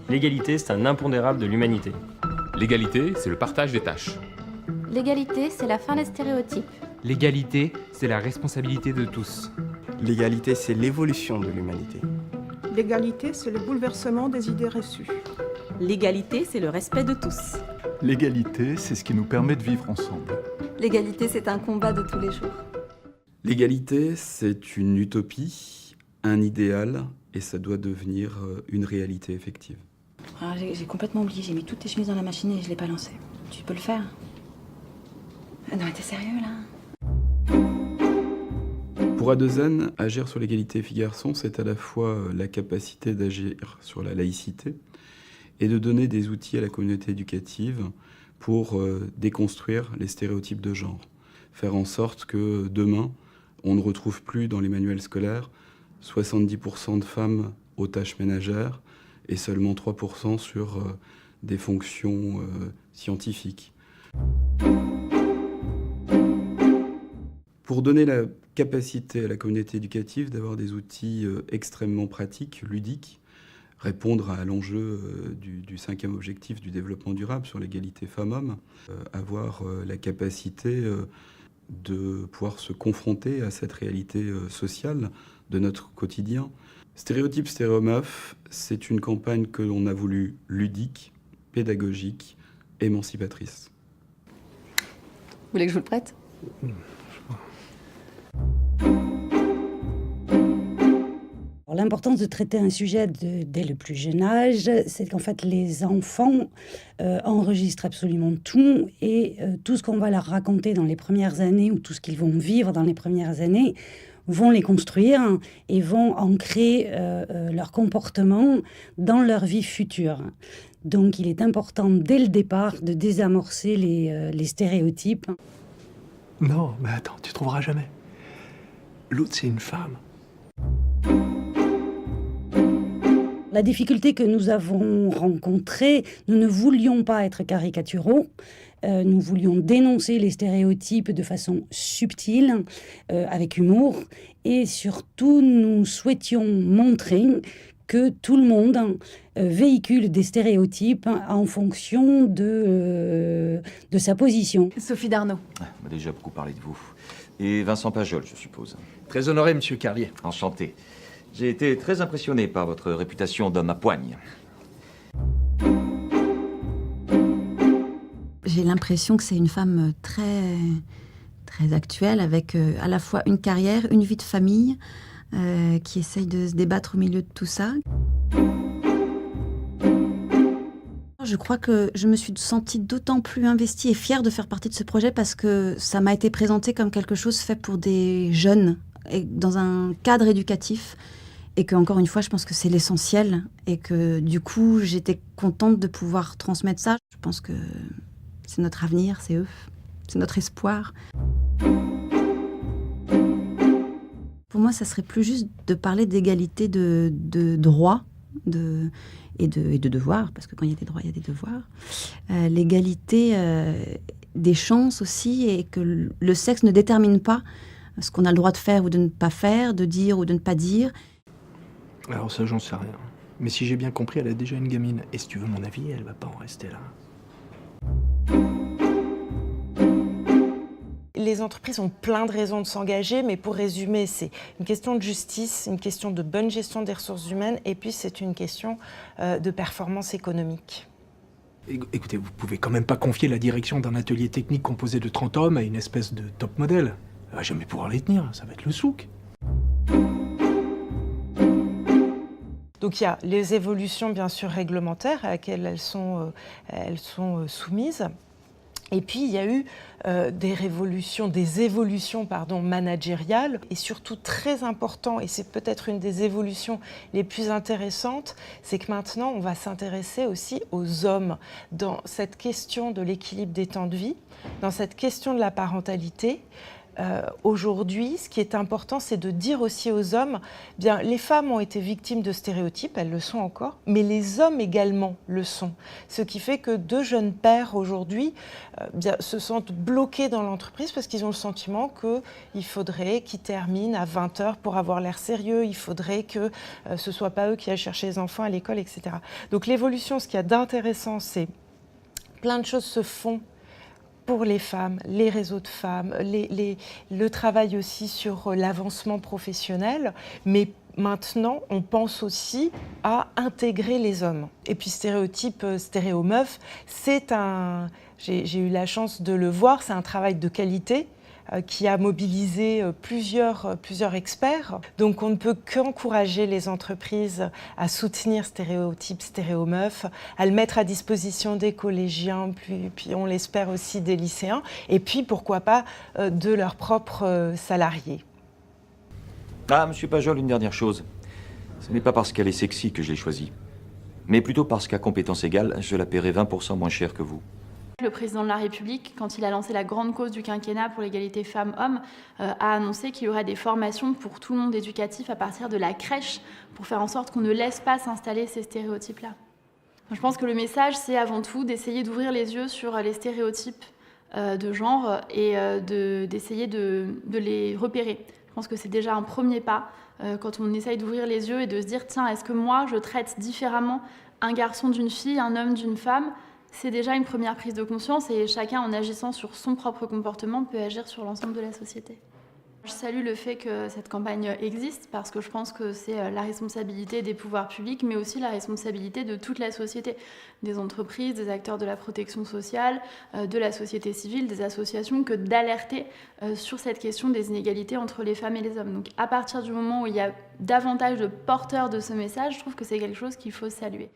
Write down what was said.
L'égalité, c'est un impondérable de l'humanité. L'égalité, c'est le partage des tâches. L'égalité, c'est la fin des stéréotypes. L'égalité, c'est la responsabilité de tous. L'égalité, c'est l'évolution de l'humanité. L'égalité, c'est le bouleversement des idées reçues. L'égalité, c'est le respect de tous. L'égalité, c'est ce qui nous permet de vivre ensemble. L'égalité, c'est un combat de tous les jours. L'égalité, c'est une utopie, un idéal, et ça doit devenir une réalité effective. Ah, j'ai complètement oublié, j'ai mis toutes tes chemises dans la machine et je l'ai pas lancée. Tu peux le faire? Non mais t'es sérieux là? Pour Adezen, agir sur l'égalité filles-garçons, c'est à la fois la capacité d'agir sur la laïcité et de donner des outils à la communauté éducative pour déconstruire les stéréotypes de genre. Faire en sorte que demain, on ne retrouve plus dans les manuels scolaires 70% de femmes aux tâches ménagères et seulement 3% sur des fonctions scientifiques. Pour donner la capacité à la communauté éducative d'avoir des outils extrêmement pratiques, ludiques, répondre à l'enjeu du 5e objectif du développement durable sur l'égalité femmes-hommes, avoir la capacité de pouvoir se confronter à cette réalité sociale de notre quotidien. Stéréotype Stéréomeuf, c'est une campagne que l'on a voulu ludique, pédagogique, émancipatrice. Vous voulez que je vous le prête ? L'importance de traiter un sujet dès le plus jeune âge, c'est qu'en fait les enfants enregistrent absolument tout et tout ce qu'on va leur raconter dans les premières années ou tout ce qu'ils vont vivre dans les premières années vont les construire et vont ancrer leur comportement dans leur vie future. Donc il est important dès le départ de désamorcer les stéréotypes. Non, mais attends, tu trouveras jamais. L'autre, c'est une femme. La difficulté que nous avons rencontrée, nous ne voulions pas être caricaturaux, nous voulions dénoncer les stéréotypes de façon subtile, avec humour, et surtout nous souhaitions montrer que tout le monde véhicule des stéréotypes en fonction de sa position. Sophie Darnaud. On m'a déjà beaucoup parlé de vous. Et Vincent Pajol, je suppose. Très honoré, monsieur Carlier. Enchanté. J'ai été très impressionné par votre réputation d'homme à poigne. J'ai l'impression que c'est une femme très, très actuelle, avec à la fois une carrière, une vie de famille, qui essaye de se débattre au milieu de tout ça. Je crois que je me suis sentie d'autant plus investie et fière de faire partie de ce projet parce que ça m'a été présenté comme quelque chose fait pour des jeunes, et dans un cadre éducatif. Et que, encore une fois, je pense que c'est l'essentiel. Et que, du coup, j'étais contente de pouvoir transmettre ça. Je pense que c'est notre avenir, c'est eux. C'est notre espoir. Pour moi, ça serait plus juste de parler d'égalité de droits et de devoirs. Parce que quand il y a des droits, il y a des devoirs. L'égalité des chances aussi. Et que le sexe ne détermine pas ce qu'on a le droit de faire ou de ne pas faire, de dire ou de ne pas dire. Alors ça, j'en sais rien. Mais si j'ai bien compris, elle a déjà une gamine. Et si tu veux mon avis, elle va pas en rester là. Les entreprises ont plein de raisons de s'engager, mais pour résumer, c'est une question de justice, une question de bonne gestion des ressources humaines, et puis c'est une question de performance économique. Écoutez, vous pouvez quand même pas confier la direction d'un atelier technique composé de 30 hommes à une espèce de top modèle. Elle va jamais pouvoir les tenir, ça va être le souk. Donc il y a les évolutions bien sûr réglementaires à laquelle elles sont soumises. Et puis il y a eu des évolutions managériales. Et surtout très important, et c'est peut-être une des évolutions les plus intéressantes, c'est que maintenant on va s'intéresser aussi aux hommes dans cette question de l'équilibre des temps de vie, dans cette question de la parentalité. aujourd'hui, ce qui est important, c'est de dire aussi aux hommes, bien, les femmes ont été victimes de stéréotypes, elles le sont encore, mais les hommes également le sont. Ce qui fait que de jeunes pères aujourd'hui se sentent bloqués dans l'entreprise parce qu'ils ont le sentiment qu'il faudrait qu'ils terminent à 20h pour avoir l'air sérieux, il faudrait que ce ne soit pas eux qui aillent chercher les enfants à l'école, etc. Donc l'évolution, ce qu'il y a d'intéressant, c'est plein de choses se font pour les femmes, les réseaux de femmes, le travail aussi sur l'avancement professionnel, mais maintenant, on pense aussi à intégrer les hommes. Et puis stéréotype, stéréomeuf, j'ai eu la chance de le voir, c'est un travail de qualité qui a mobilisé plusieurs experts. Donc on ne peut qu'encourager les entreprises à soutenir Stéréotype, Stéréomeuf, à le mettre à disposition des collégiens, puis on l'espère aussi des lycéens, et puis pourquoi pas de leurs propres salariés. Ah, monsieur Pajol, une dernière chose. Ce n'est pas parce qu'elle est sexy que je l'ai choisie, mais plutôt parce qu'à compétence égale, je la paierai 20% moins cher que vous. Le président de la République, quand il a lancé la grande cause du quinquennat pour l'égalité femmes-hommes, a annoncé qu'il y aurait des formations pour tout le monde éducatif à partir de la crèche pour faire en sorte qu'on ne laisse pas s'installer ces stéréotypes-là. Je pense que le message, c'est avant tout d'essayer d'ouvrir les yeux sur les stéréotypes de genre et d'essayer de les repérer. Je pense que c'est déjà un premier pas quand on essaye d'ouvrir les yeux et de se dire « Tiens, est-ce que moi, je traite différemment un garçon d'une fille, un homme d'une femme ?» C'est déjà une première prise de conscience et chacun, en agissant sur son propre comportement, peut agir sur l'ensemble de la société. Je salue le fait que cette campagne existe parce que je pense que c'est la responsabilité des pouvoirs publics, mais aussi la responsabilité de toute la société, des entreprises, des acteurs de la protection sociale, de la société civile, des associations, que d'alerter sur cette question des inégalités entre les femmes et les hommes. Donc à partir du moment où il y a davantage de porteurs de ce message, je trouve que c'est quelque chose qu'il faut saluer.